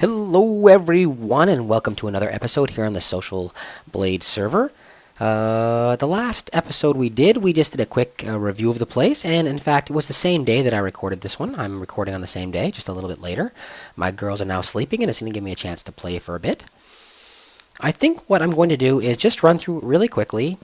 Hello everyone and welcome to another episode here on the Socialblade server. The last episode we just did a quick review of the place, and in fact it was the same day that I recorded this one. I'm recording on the same day, just a little bit later. My girls are now sleeping and it's going to give me a chance to play for a bit. I think what I'm going to do is just run through really quickly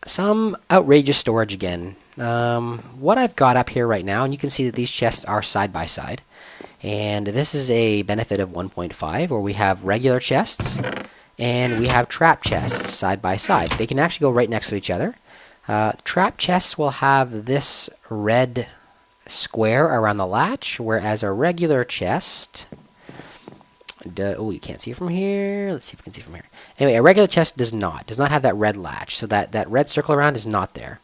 some outrageous storage again. What I've got up here right now, and you can see that these chests are side by side. And this is a benefit of 1.5, where we have regular chests and we have trap chests side by side. They can actually go right next to each other. Trap chests will have this red square around the latch, whereas a regular chest... oh, you can't see it from here. Let's see if we can see it from here. Anyway, a regular chest does not have that red latch, so that red circle around is not there.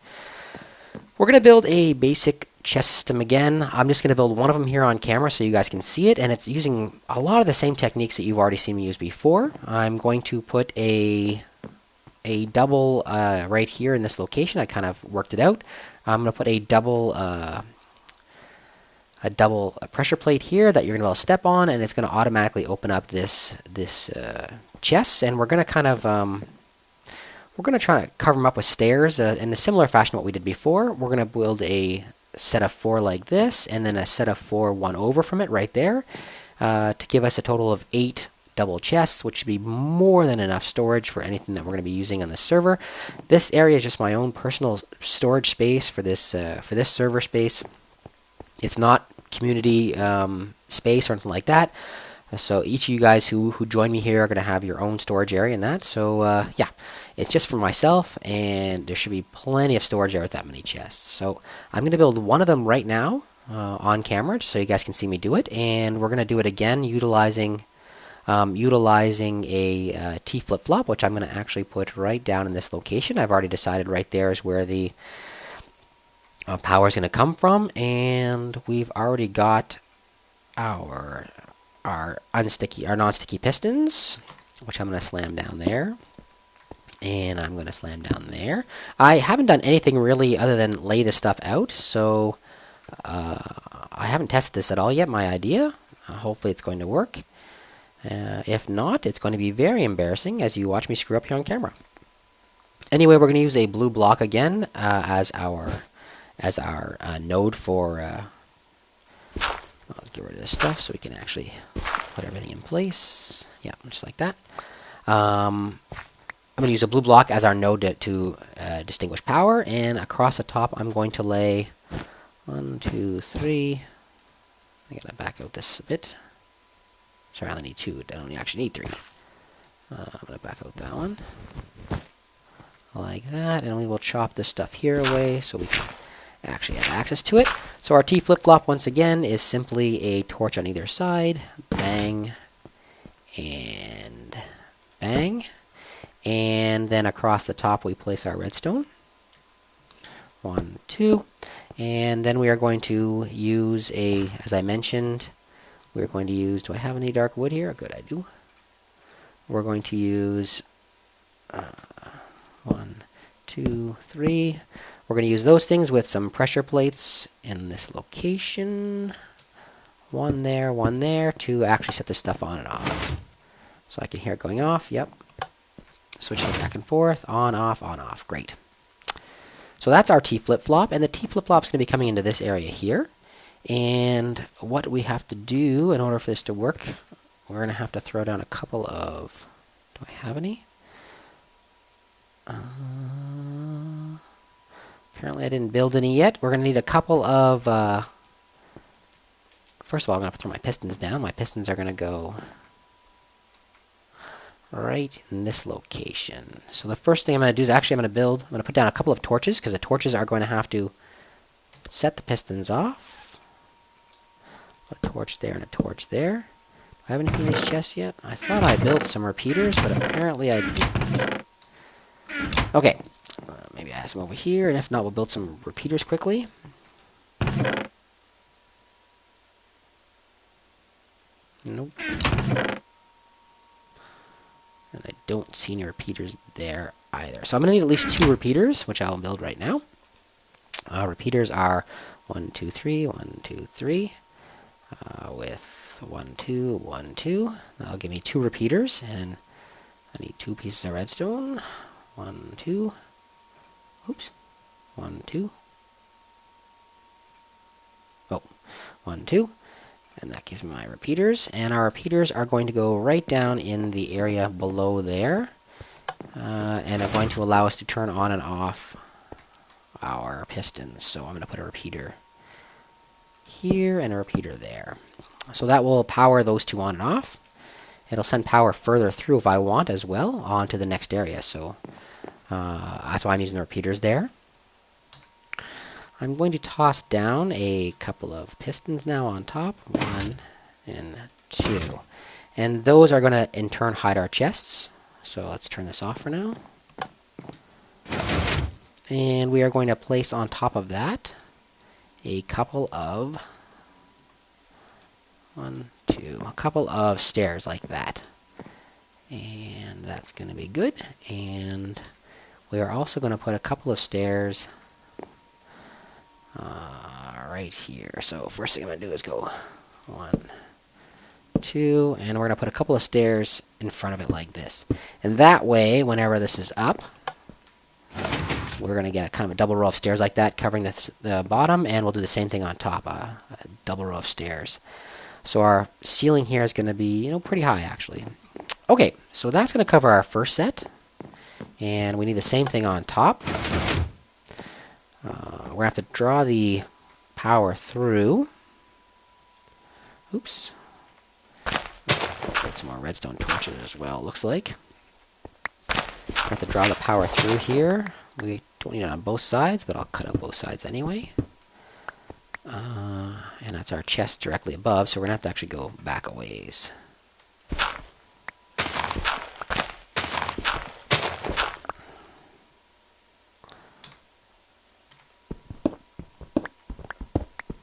We're going to build a basic chest system again. I'm just going to build one of them here on camera so you guys can see it, and it's using a lot of the same techniques that you've already seen me use before. I'm going to put a double right here in this location. I kind of worked it out. I'm going to put a double pressure plate here that you're going to be able to step on, and it's going to automatically open up this chest, and we're going to kind of we're going to try to cover them up with stairs in a similar fashion to what we did before. We're going to build a set of 4 like this, and then a set of 4 one over from it right there, to give us a total of 8 double chests, which should be more than enough storage for anything that we're going to be using on the server. This area is just my own personal storage space for this server space. It's not community space or anything like that. So each of you guys who join me here are going to have your own storage area in that. So yeah, it's just for myself, and there should be plenty of storage there with that many chests. So I'm going to build one of them right now on camera, just so you guys can see me do it. And we're going to do it again utilizing a T flip-flop, which I'm going to actually put right down in this location. I've already decided right there is where the power is going to come from, and we've already got our non-sticky pistons, which I'm going to slam down there, and I'm going to slam down there. I haven't done anything really other than lay this stuff out, so I haven't tested this at all yet, my idea. Hopefully it's going to work. If not, it's going to be very embarrassing as you watch me screw up here on camera. Anyway, we're going to use a blue block again as our node for... I'll get rid of this stuff so we can actually put everything in place. Yeah, just like that. I'm going to use a blue block as our node to distinguish power, and across the top I'm going to lay 1, 2, 3. I'm going to back out this a bit. Sorry, I only need 2. I don't actually need 3. I'm going to back out that one. Like that, and we will chop this stuff here away so we can actually have access to it. So our T flip-flop, once again, is simply a torch on either side. Bang. And bang. And then across the top we place our redstone. 1, 2. And then we are going to use as I mentioned, we're going to use, do I have any dark wood here? Good, I do. We're going to use 1, 2, 3. We're going to use those things with some pressure plates in this location. 1 there, to actually set this stuff on and off. So I can hear it going off. Yep. Switching it back and forth. On, off. Great. So that's our T flip-flop, and the T flip-flop is going to be coming into this area here. And what we have to do in order for this to work, we're going to have to throw down a couple of... Do I have any? Apparently I didn't build any yet. We're going to need a couple of... First of all, I'm going to throw my pistons down. My pistons are going to go right in this location. So the first thing I'm going to do is actually I'm going to put down a couple of torches, because the torches are going to have to set the pistons off. Put a torch there and a torch there. Do I have anything in these chests yet? I thought I built some repeaters, but apparently I didn't. Okay. Maybe I have some over here, and if not, we'll build some repeaters quickly. Nope. And I don't see any repeaters there either. So I'm going to need at least 2 repeaters, which I'll build right now. Repeaters are 1, 2, 3, 1, 2, 3, with with 1, 2, 1, 2. That'll give me 2 repeaters, and I need 2 pieces of redstone. 1, 2. Oops. 1, 2. Oh, 1, 2. And that gives me my repeaters. And our repeaters are going to go right down in the area below there. And are going to allow us to turn on and off our pistons. So I'm going to put a repeater here and a repeater there. So that will power those 2 on and off. It'll send power further through if I want as well onto the next area. So that's why I'm using the repeaters there. I'm going to toss down a couple of pistons now on top. 1 and 2. And those are going to in turn hide our chests. So let's turn this off for now. And we are going to place on top of that a couple of a couple of stairs like that. And that's going to be good. And we are also going to put a couple of stairs right here. So first thing I'm going to do is go 1, 2, and we're going to put a couple of stairs in front of it like this. And that way, whenever this is up, we're going to get a kind of a double row of stairs like that covering the bottom, and we'll do the same thing on top, a double row of stairs. So our ceiling here is going to be, pretty high actually. Okay, so that's going to cover our first set, and we need the same thing on top. We're going to have to draw the power through. Oops. Put some more redstone torches as well, looks like. I have to draw the power through here. We don't need it on both sides, but I'll cut out both sides anyway. And that's our chest directly above, so we're going to have to actually go back a ways.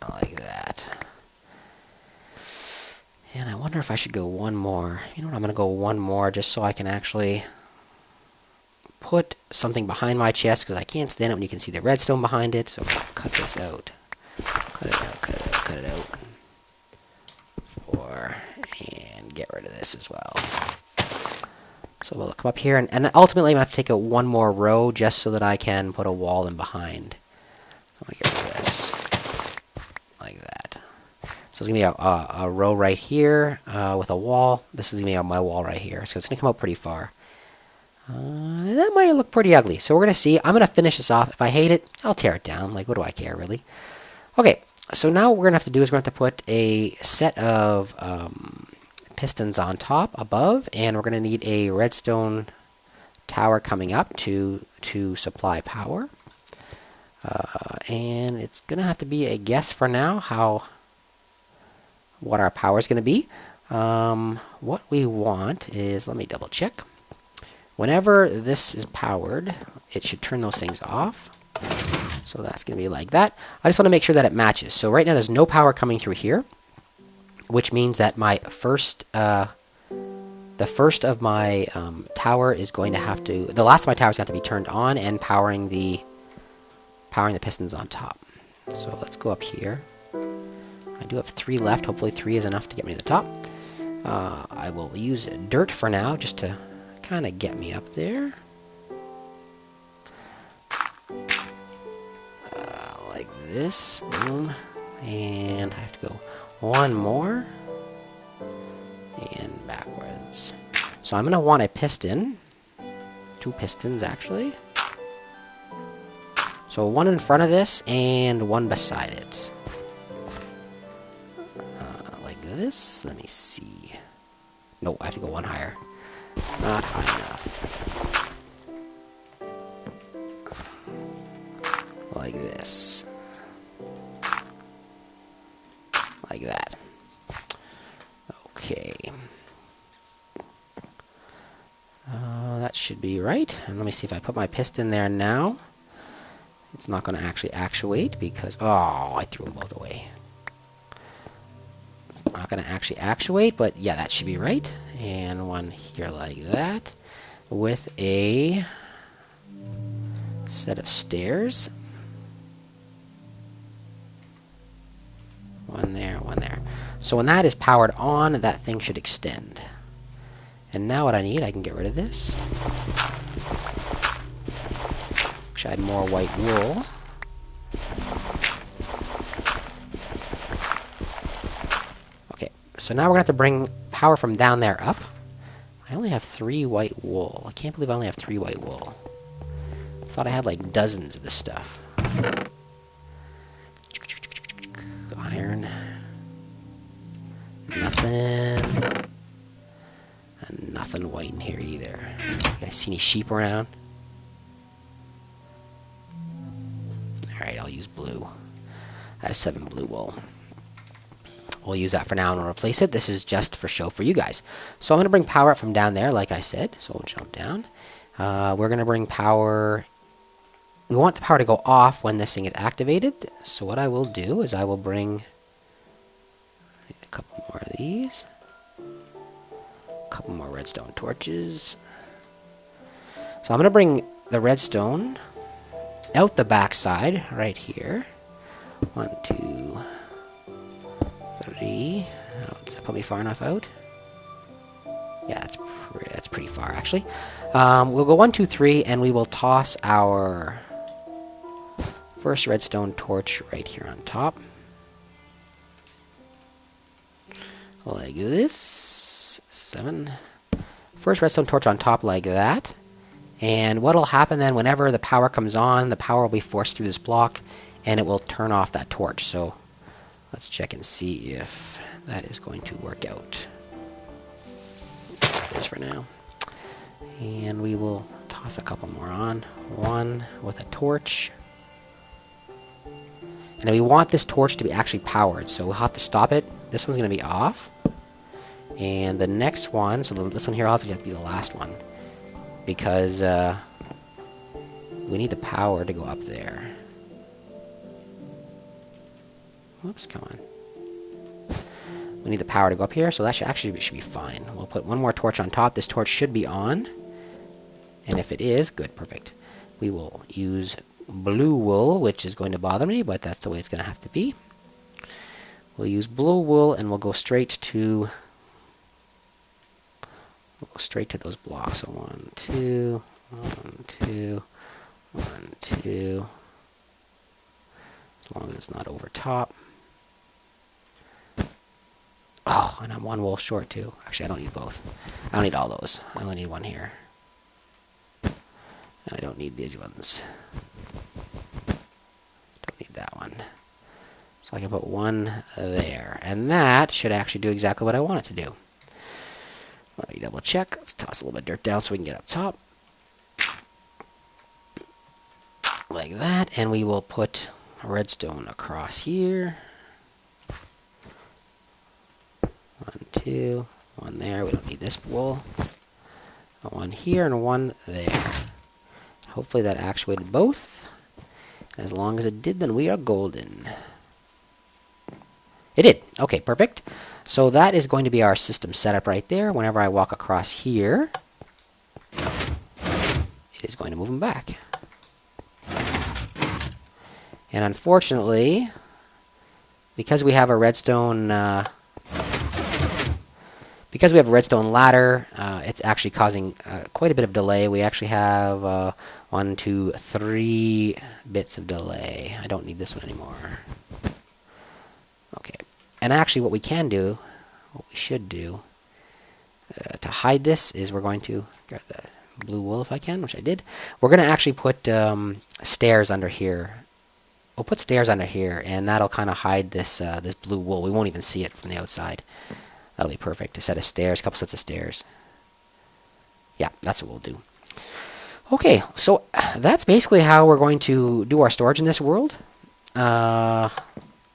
Like that. And I wonder if I should go one more. You know what, I'm going to go one more just so I can actually put something behind my chest, because I can't stand it when you can see the redstone behind it. So I'm going to cut this out. Cut it out, cut it out, cut it out. And get rid of this as well. So we'll come up here, and ultimately I'm going to have to take out one more row just so that I can put a wall in behind. I'm going to get rid of this. Like that. So it's going to be a row right here with a wall. This is going to be my wall right here. So it's going to come out pretty far. That might look pretty ugly. So we're going to see. I'm going to finish this off. If I hate it, I'll tear it down. Like, what do I care, really? Okay, so now what we're going to have to do is we're going to have to put a set of pistons on top, above, and we're going to need a redstone tower coming up to supply power. And it's going to have to be a guess for now what our power is going to be. What we want is, let me double check. Whenever this is powered, it should turn those things off. So that's going to be like that. I just want to make sure that it matches. So right now there's no power coming through here, which means that my the first of my tower is going to have to, the last of my tower is going to have to be turned on and powering the pistons on top. So let's go up here. I do have 3 left. Hopefully 3 is enough to get me to the top. I will use dirt for now just to kind of get me up there. Like this. Boom. And I have to go one more. And backwards. So I'm going to want a piston. 2 pistons, actually. So 1 in front of this and 1 beside it. Like this. Let me see. No, I have to go 1 higher. Not high enough. Like this. Like that. Okay. That should be right. And let me see if I put my piston there now. It's not going to actually actuate because... Oh, I threw them both away. It's not going to actually actuate, but yeah, that should be right. And 1 here like that. With a set of stairs. 1 there, 1 there. So when that is powered on, that thing should extend. And now what I need, I can get rid of this. Wish I had more white wool. Okay, so now we're going to have to bring power from down there up. I only have 3 white wool. I can't believe I only have 3 white wool. I thought I had like dozens of this stuff. Iron. Nothing. And nothing white in here either. You guys see any sheep around? Alright, I'll use blue. I have 7 blue wool. We'll use that for now and we'll replace it. This is just for show for you guys. So I'm going to bring power up from down there, like I said. So we'll jump down. We're going to bring power... We want the power to go off when this thing is activated. So what I will do is I will bring a couple more of these. A couple more redstone torches. So I'm going to bring the redstone out the back side right here. 1, 2, 3. Oh, does that put me far enough out? Yeah, that's pretty far actually. We'll go 1, 2, 3, and we will toss our first redstone torch right here on top. Like this. 7. First redstone torch on top like that. And what will happen then, whenever the power comes on, the power will be forced through this block, and it will turn off that torch. So let's check and see if that is going to work out. This for now. And we will toss a couple more on. 1 with a torch. And we want this torch to be actually powered, so we'll have to stop it. This one's going to be off. And the next one, so this one here will have to be the last one. Because we need the power to go up there. Whoops, come on. We need the power to go up here, so that should be fine. We'll put 1 more torch on top. This torch should be on. And if it is, good, perfect. We will use blue wool, which is going to bother me, but that's the way it's going to have to be. We'll use blue wool, and we'll go straight to those blocks. So 1, 2, 1, 2, 1, 2. As long as it's not over top. Oh, and I'm 1 wool short too. Actually, I don't need both. I don't need all those. I only need 1 here. And I don't need these ones. Don't need that one. So I can put 1 there. And that should actually do exactly what I want it to do. Let me double check. Let's toss a little bit of dirt down so we can get up top. Like that. And we will put a redstone across here. 1, 2, 1 there. We don't need this wool. 1 here and 1 there. Hopefully that actuated both. And as long as it did, then we are golden. It did. Okay, perfect. So that is going to be our system setup right there. Whenever I walk across here, it is going to move them back. And unfortunately, because we have a redstone ladder, it's actually causing quite a bit of delay. We actually have 1, 2, 3 bits of delay. I don't need this one anymore. Okay. And actually what we can do, what we should do, to hide this is we're going to grab the blue wool if I can, which I did. We're going to actually put stairs under here. We'll put stairs under here, and that'll kind of hide this this blue wool. We won't even see it from the outside. That'll be perfect. A set of stairs, a couple sets of stairs. Yeah, that's what we'll do. Okay, so that's basically how we're going to do our storage in this world.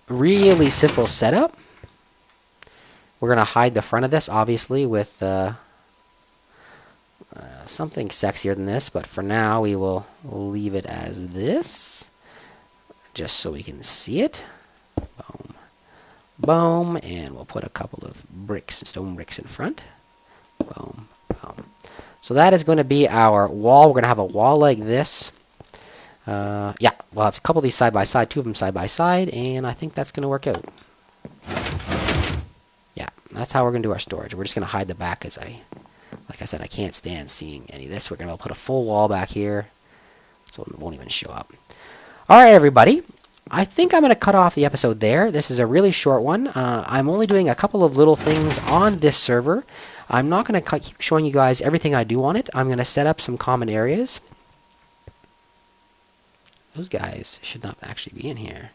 Really simple setup. We're going to hide the front of this, obviously, with something sexier than this. But for now, we will leave it as this, just so we can see it. Boom. Boom. And we'll put a couple of bricks, stone bricks in front. Boom. Boom. So that is going to be our wall. We're going to have a wall like this. Yeah, we'll have a couple of these side by side, 2 of them side by side, and I think that's going to work out. That's how we're going to do our storage. We're just going to hide the back because like I said, I can't stand seeing any of this. We're going to put a full wall back here so it won't even show up. All right, everybody. I think I'm going to cut off the episode there. This is a really short one. I'm only doing a couple of little things on this server. I'm not going to keep showing you guys everything I do on it. I'm going to set up some common areas. Those guys should not actually be in here.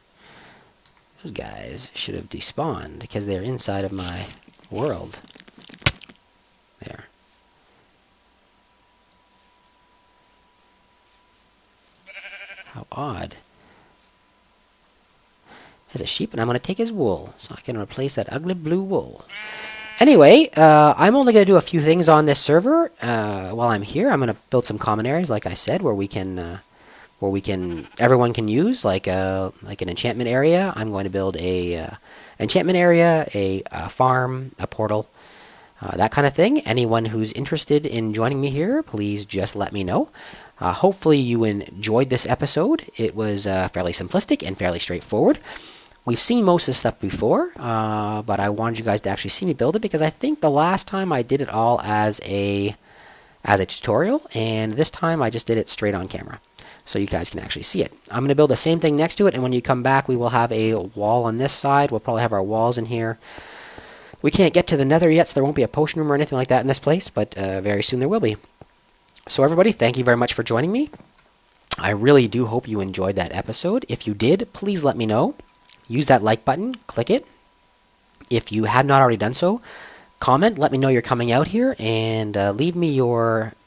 Those guys should have despawned because they're inside of my world. There. How odd. There's a sheep, and I'm going to take his wool, so I can replace that ugly blue wool. Anyway, I'm only going to do a few things on this server while I'm here. I'm going to build some common areas, like I said, where everyone can use, like an enchantment area. I'm going to build a enchantment area, a farm, a portal, that kind of thing. Anyone who's interested in joining me here, please just let me know. Hopefully you enjoyed this episode. It was fairly simplistic and fairly straightforward. We've seen most of the stuff before, but I wanted you guys to actually see me build it because I think the last time I did it all as a tutorial, and this time I just did it straight on camera. So you guys can actually see it. I'm going to build the same thing next to it, and when you come back, we will have a wall on this side. We'll probably have our walls in here. We can't get to the nether yet, so there won't be a potion room or anything like that in this place, but very soon there will be. So everybody, thank you very much for joining me. I really do hope you enjoyed that episode. If you did, please let me know. Use that like button, click it. If you have not already done so, comment, let me know you're coming out here, and leave me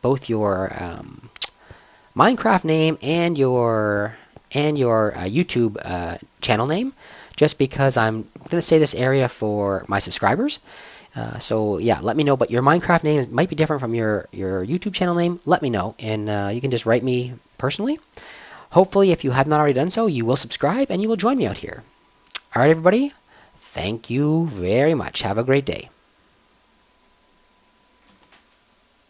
both your Minecraft name and your YouTube channel name, just because I'm going to say this area for my subscribers. So yeah, let me know, but your Minecraft name might be different from your YouTube channel name. Let me know, and you can just write me personally. Hopefully, if you have not already done so, you will subscribe and you will join me out here. All right, everybody, thank you very much. Have a great day.